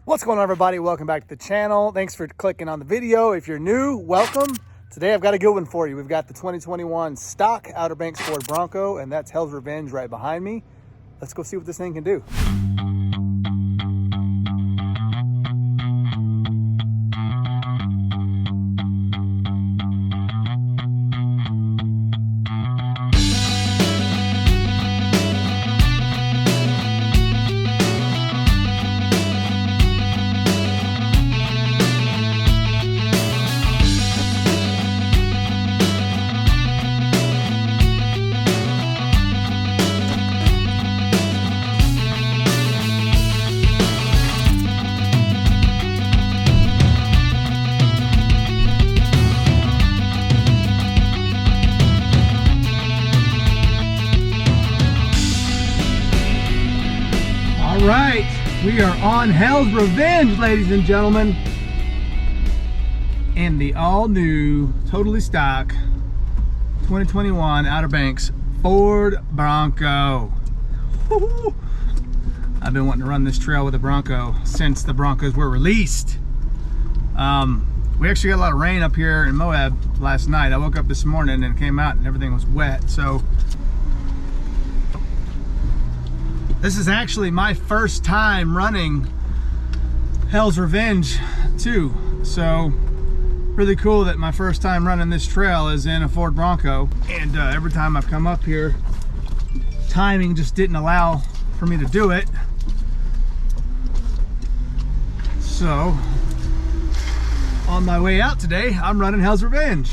What's going on, everybody? Welcome back to the channel. Thanks for clicking on the video. If you're new, welcome. Today I've got a good one for you. We've got the 2021 stock Outer Banks Ford Bronco, and that's Hell's Revenge right behind me. Let's go see what this thing can do. All right, we are on Hell's Revenge, ladies and gentlemen, in the all-new, totally stock 2021 Outer Banks Ford Bronco. Woo-hoo. I've been wanting to run this trail with a Bronco since the Broncos were released. We actually got a lot of rain up here in Moab last night. I woke up this morning and came out and everything was wet, so this is actually my first time running Hell's Revenge too. So really cool that my first time running this trail is in a Ford Bronco. And every time I've come up here, timing just didn't allow for me to do it. So on my way out today, I'm running Hell's Revenge.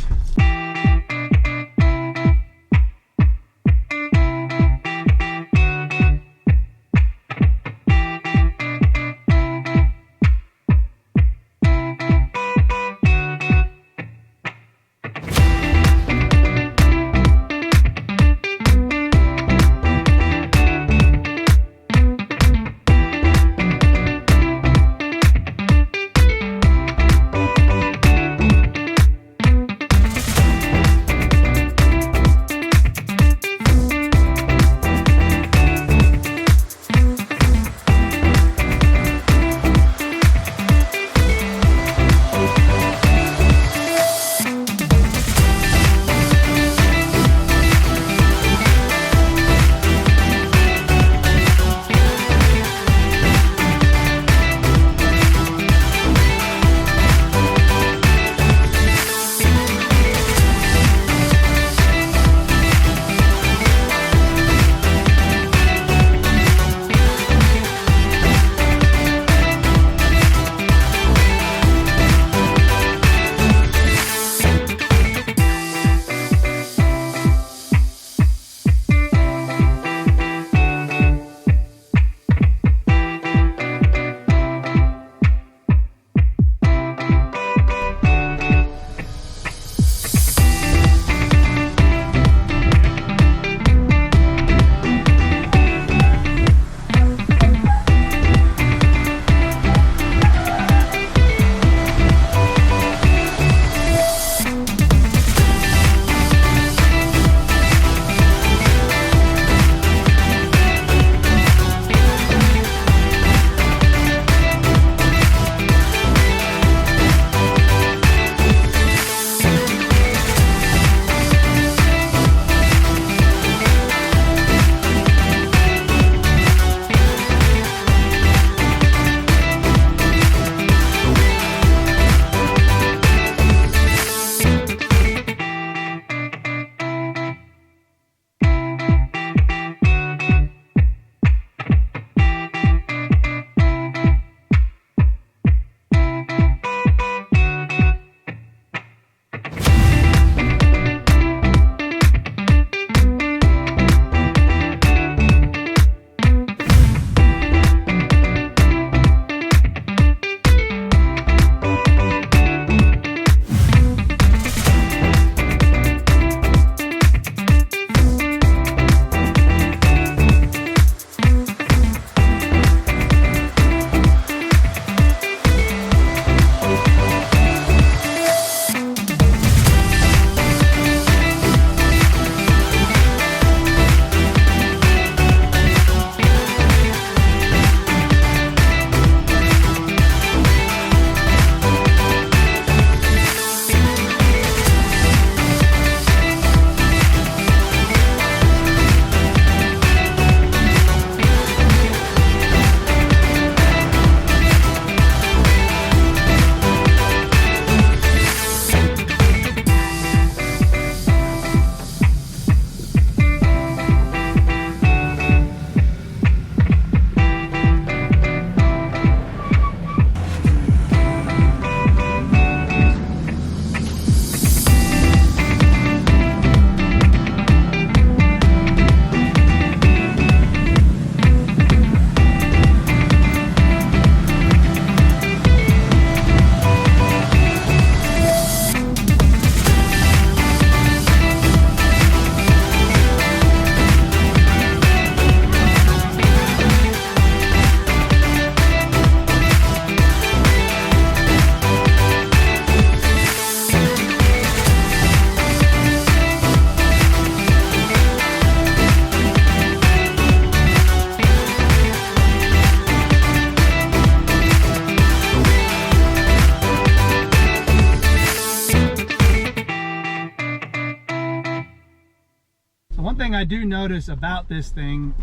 thing I do notice about this thing,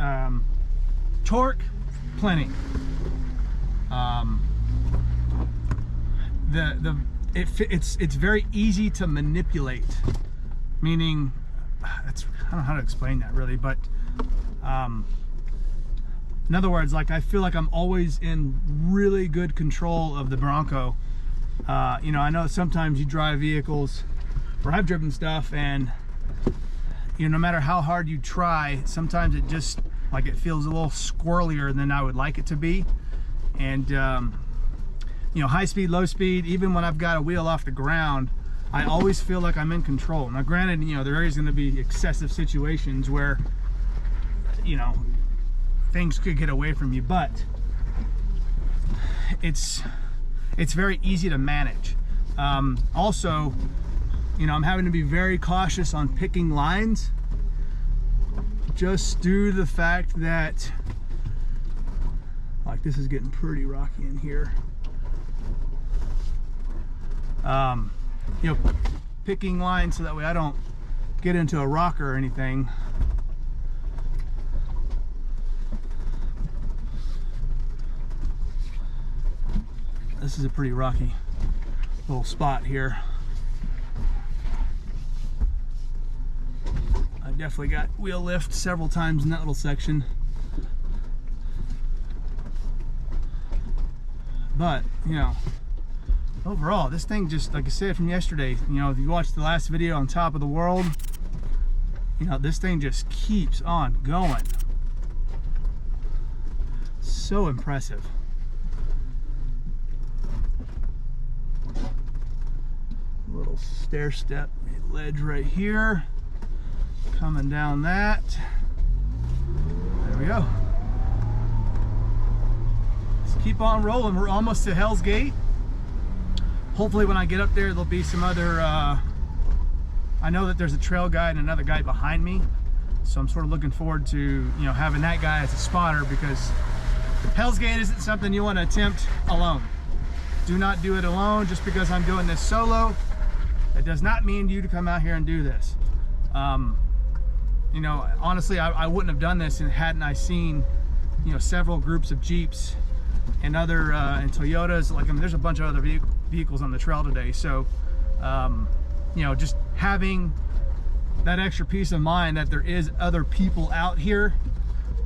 torque, plenty. It's very easy to manipulate, meaning, I don't know how to explain that really, but in other words, like, I feel like I'm always in really good control of the Bronco. You know, I know sometimes you drive vehicles, or I've driven stuff, and you know, no matter how hard you try, sometimes it just, like, it feels a little squirrelier than I would like it to be. And you know, high speed, low speed, even when I've got a wheel off the ground, I always feel like I'm in control. Now granted, you know, there is going to be excessive situations where, you know, things could get away from you, but it's very easy to manage. Also, you know, I'm having to be very cautious on picking lines, just due to the fact that, like, this is getting pretty rocky in here. You know, picking lines so that way I don't get into a rocker or anything. This is a pretty rocky little spot here. I definitely got wheel lift several times in that little section. But, you know, overall, this thing, just like I said from yesterday, you know, if you watched the last video on top of the world, you know, this thing just keeps on going. So impressive. Little stair step ledge right here, coming down that. There we go. Let's keep on rolling. We're almost to Hell's Gate. Hopefully when I get up there, there'll be some other, I know that there's a trail guide and another guy behind me, so I'm sort of looking forward to, you know, having that guy as a spotter, because Hell's Gate isn't something you want to attempt alone. Do not do it alone. Just because I'm doing this solo, it does not mean you to come out here and do this. You know, honestly, I wouldn't have done this hadn't I seen, you know, several groups of Jeeps and other and Toyotas. Like, I mean, there's a bunch of other vehicles on the trail today. So, you know, just having that extra peace of mind that there is other people out here.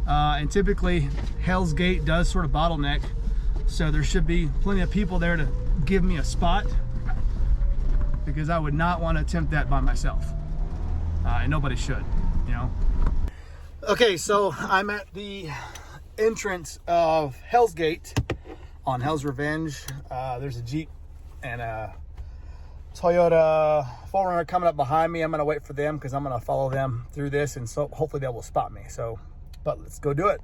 And typically, Hell's Gate does sort of bottleneck. So there should be plenty of people there to give me a spot, because I would not want to attempt that by myself. And nobody should, you know. Okay, so I'm at the entrance of Hell's Gate on Hell's Revenge. There's a Jeep and a Toyota 4Runner coming up behind me. I'm going to wait for them because I'm going to follow them through this, and so hopefully they will spot me. So, but let's go do it.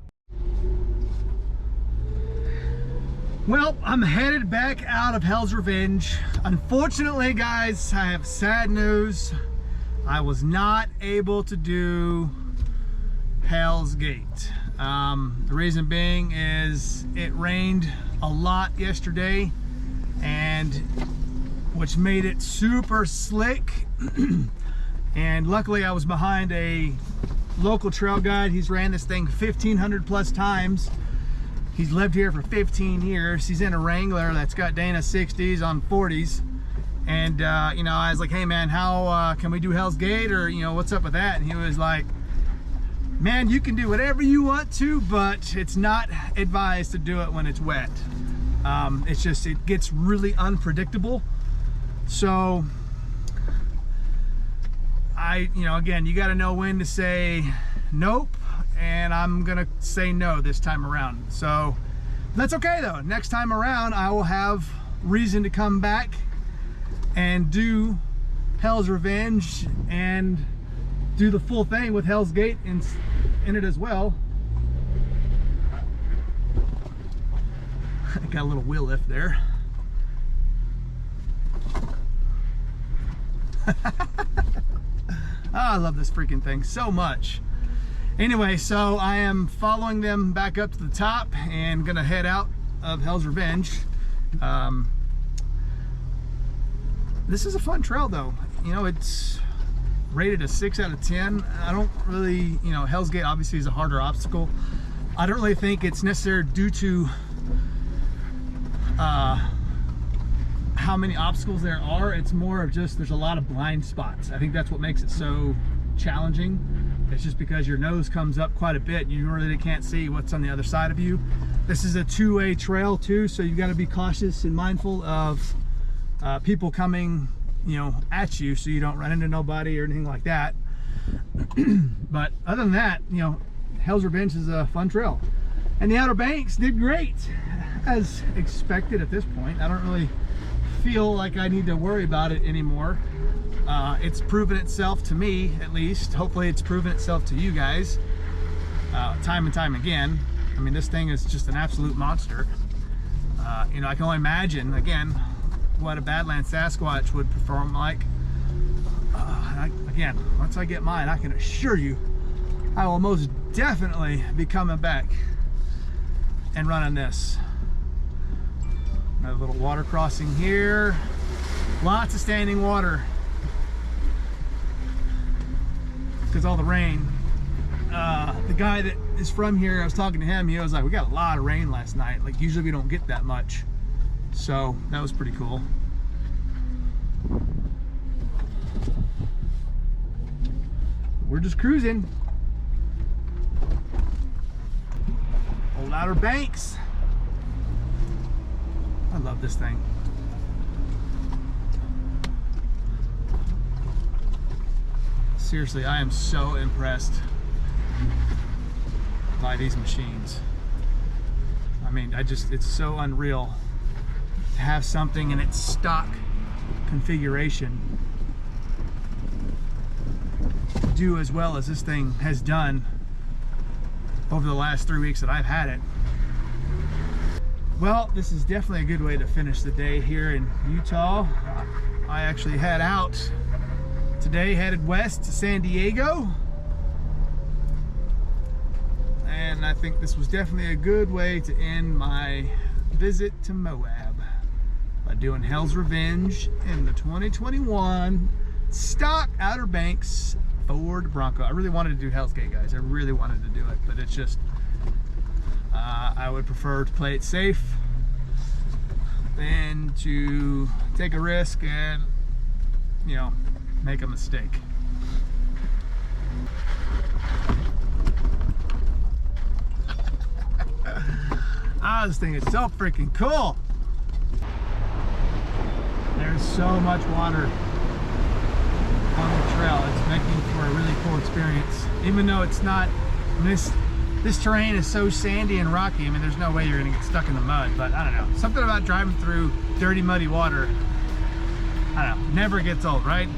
Well, I'm headed back out of Hell's Revenge. Unfortunately, guys, I have sad news. I was not able to do Hell's Gate. The reason being is it rained a lot yesterday, and which made it super slick. And luckily I was behind a local trail guide. He's ran this thing 1,500 plus times. He's lived here for 15 years. He's in a Wrangler that's got Dana 60s on 40s. And, you know, I was like, hey man, how can we do Hell's Gate, or, you know, what's up with that? And he was like, man, you can do whatever you want to, but it's not advised to do it when it's wet. It's just, it gets really unpredictable. So, you know, again, you got to know when to say nope. And I'm gonna say no this time around. So that's okay though. Next time around, I will have reason to come back and do Hell's Revenge and do the full thing with Hell's Gate in it as well. I got a little wheel lift there. Oh, I love this freaking thing so much. Anyway, so I am following them back up to the top and gonna head out of Hell's Revenge. This is a fun trail though. You know, it's, rated a 6 out of 10. I don't really, you know, Hell's Gate obviously is a harder obstacle. I don't really think it's necessary due to how many obstacles there are. It's more of just there's a lot of blind spots. I think that's what makes it so challenging. It's just because your nose comes up quite a bit. You really can't see what's on the other side of you. This is a two-way trail too, so you've got to be cautious and mindful of people coming, you know, at you, so you don't run into nobody or anything like that. But other than that, you know, Hell's Revenge is a fun trail, and the Outer Banks did great as expected at this point. I don't really feel like I need to worry about it anymore. It's proven itself to me, at least. Hopefully it's proven itself to you guys time and time again. I mean, this thing is just an absolute monster. You know, I can only imagine, again, what a Badlands Sasquatch would perform like. Again, once I get mine, I can assure you I will most definitely be coming back and running this. Another little water crossing here. Lots of standing water because all the rain. The guy that is from here, I was talking to him, he was like, we got a lot of rain last night. Like, usually we don't get that much. So that was pretty cool. We're just cruising. Old Outer Banks. I love this thing. Seriously, I am so impressed by these machines. I mean, it's so unreal to have something in its stock configuration do as well as this thing has done over the last 3 weeks that I've had it. Well, this is definitely a good way to finish the day here in Utah. I actually head out today, headed west to San Diego. And I think this was definitely a good way to end my visit to Moab by doing Hell's Revenge in the 2021 stock Outer Banks Ford Bronco. I really wanted to do Hell's Gate, guys. I really wanted to do it, but it's just I would prefer to play it safe than to take a risk and, you know, make a mistake. This thing is so freaking cool. There's so much water on the trail. It's making for a really cool experience. Even though it's not, this terrain is so sandy and rocky, I mean, there's no way you're gonna get stuck in the mud, but I don't know. Something about driving through dirty, muddy water, I don't know, never gets old, right?